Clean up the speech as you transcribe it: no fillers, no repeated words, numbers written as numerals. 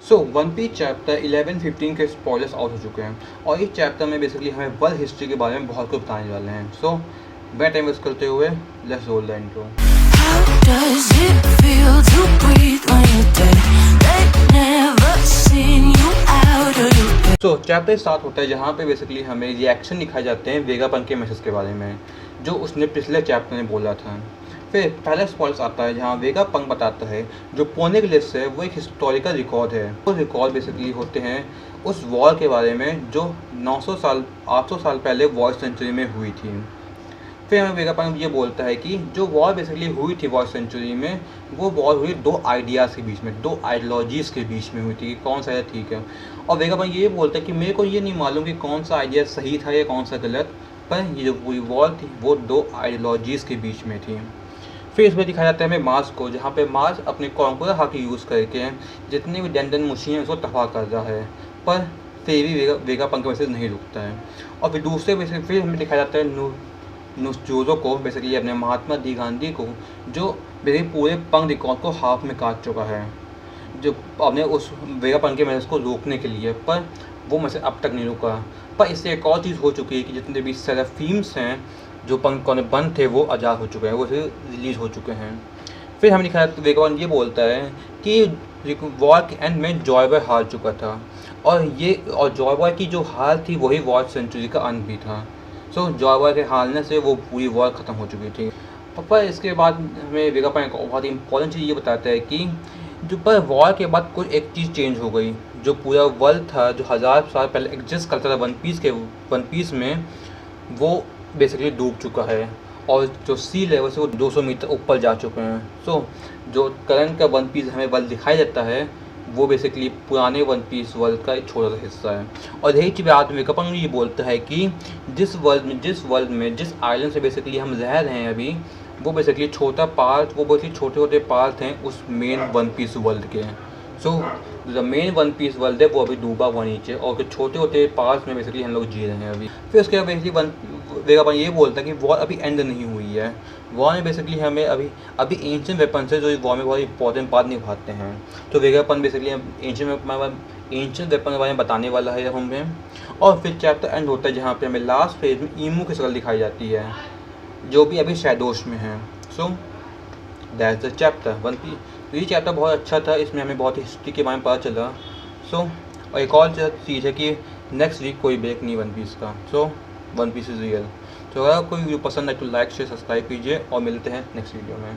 सो One piece chapter 11-15 के spoilers out हो चुके हैं और इस चैप्टर में बेसिकली हमें वर्ल्ड हिस्ट्री के बारे में बहुत कुछ बताने वाले हैं। सो बिना टाइम वेस्ट करते हुए let's roll the intro. How does it feel to breathe when you're dead? They've never seen you out of your bed. So chapter start होता है जहाँ पे बेसिकली हमें रिएक्शन दिखाए जाते हैं वेगापंक के मैसेज के बारे में जो उसने पिछले चैप्टर में बोला था। फिर पहला स्पॉइलर्स आता है जहाँ वेगापंक बताता है जो पोनेग्लिफ्स है वो एक हिस्टोरिकल रिकॉर्ड है। वो रिकॉर्ड बेसिकली होते हैं उस वॉर के बारे में जो 800 साल पहले वॉर सेंचुरी में हुई थी। फिर हमें वेगापंक ये बोलता है कि जो वॉर बेसिकली हुई थी वॉर सेंचुरी में, वो वॉर हुई दो आइडियाज़ के बीच में, दो आइडियोलॉजीज़ के बीच में हुई थी कि कौन सा है ठीक है। और वेगापंक ये बोलता है कि मेरे को ये नहीं मालूम कि कौन सा आइडिया सही था या कौन सा गलत, पर ये जो पूरी वॉर थी वो दो आइडियोलॉजीज़ के बीच में थी। फिर इसमें दिखाया जाता है हमें मार्स को, जहाँ पे मार्स अपने कॉन्करर हाकी यूज़ करके जितने भी डंडन मुशी हैं उसको तबाह कर रहा है, पर फिर भी वेगापंक का मैसेज नहीं रुकता है। और फिर दूसरे वैसे फिर हमें दिखाया जाता है नुस्जोजो को, बेसिकली अपने महात्मा दी गांधी को, जो बेसिकली पूरे पंक रिकॉर्ड को हाफ में काट चुका है, जो अपने उस वेगापंक के मैसेज को रोकने के लिए, पर वो मैसेज अब तक नहीं रुका। पर इससे एक और चीज़ हो चुकी है कि जितने भी सेराफीम्स हैं जो पंक में बंद थे वो आज़ाद हो चुके हैं, वो रिलीज़ हो चुके हैं। फिर हमें दिखाया वेगापंक ये बोलता है कि वॉर के एंड में जॉय बॉय हार चुका था और जॉय बॉय की जो हार थी वही वॉर सेंचुरी का अंत भी था। सो जॉय बॉय के हारने से वो पूरी वॉर ख़त्म हो चुकी थी। पर इसके बाद हमें वेगापंक बहुत ही इंपॉर्टेंट चीज़ ये बताता है कि जो पर वॉर के बाद कुछ एक चीज़ चेंज हो गई। जो पूरा वर्ल्ड था जो 1000 साल पहले एग्जिस्ट करता था वन पीस में, वो बेसिकली डूब चुका है और जो सी लेवल से वो 200 मीटर ऊपर जा चुके हैं। सो जो करंट का वन पीस हमें वर्ल्ड दिखाई देता है वो बेसिकली पुराने वन पीस वर्ल्ड का एक छोटा सा हिस्सा है। और यही चीज़ बाद में वेगापंक ये बोलता है कि जिस वर्ल्ड में जिस आइलैंड से बेसिकली हम रह रहे हैं अभी, वो बेसिकली छोटा पार्ट, वो बहुत ही छोटे छोटे पार्ट हैं उस मेन वन पीस वर्ल्ड के। So the main One Piece world है वो अभी डूबा हुआ नीचे और कुछ छोटे छोटे पार्ट्स में बेसिकली हम लोग जी रहे हैं अभी। फिर उसके बाद बेसिकली वेगापंक ये बोलता है कि वॉर अभी एंड नहीं हुई है। वॉर में बेसिकली हमें अभी एंशिएंट वेपन से जो वॉर में बहुत इंपॉर्टेंट पार्ट निभाते हैं। तो वेगापंक बेसिकली एंशिएंट वेपन के बारे में बताने वाला है हमें। और फिर चैप्टर एंड होता है जहाँ पे हमें लास्ट फेज में ईमू की शक्ल दिखाई जाती है जो भी अभी शैडोज में है। So that's the chapter One Piece. तो ये चैप्टर बहुत अच्छा था, इसमें हमें बहुत हिस्ट्री के बारे में पता चला। सो और एक और चीज़ है कि नेक्स्ट वीक कोई ब्रेक नहीं वन पीस का। So One Piece is real. तो अगर कोई वीडियो पसंद है तो लाइक शेयर सब्सक्राइब कीजिए और मिलते हैं नेक्स्ट वीडियो में।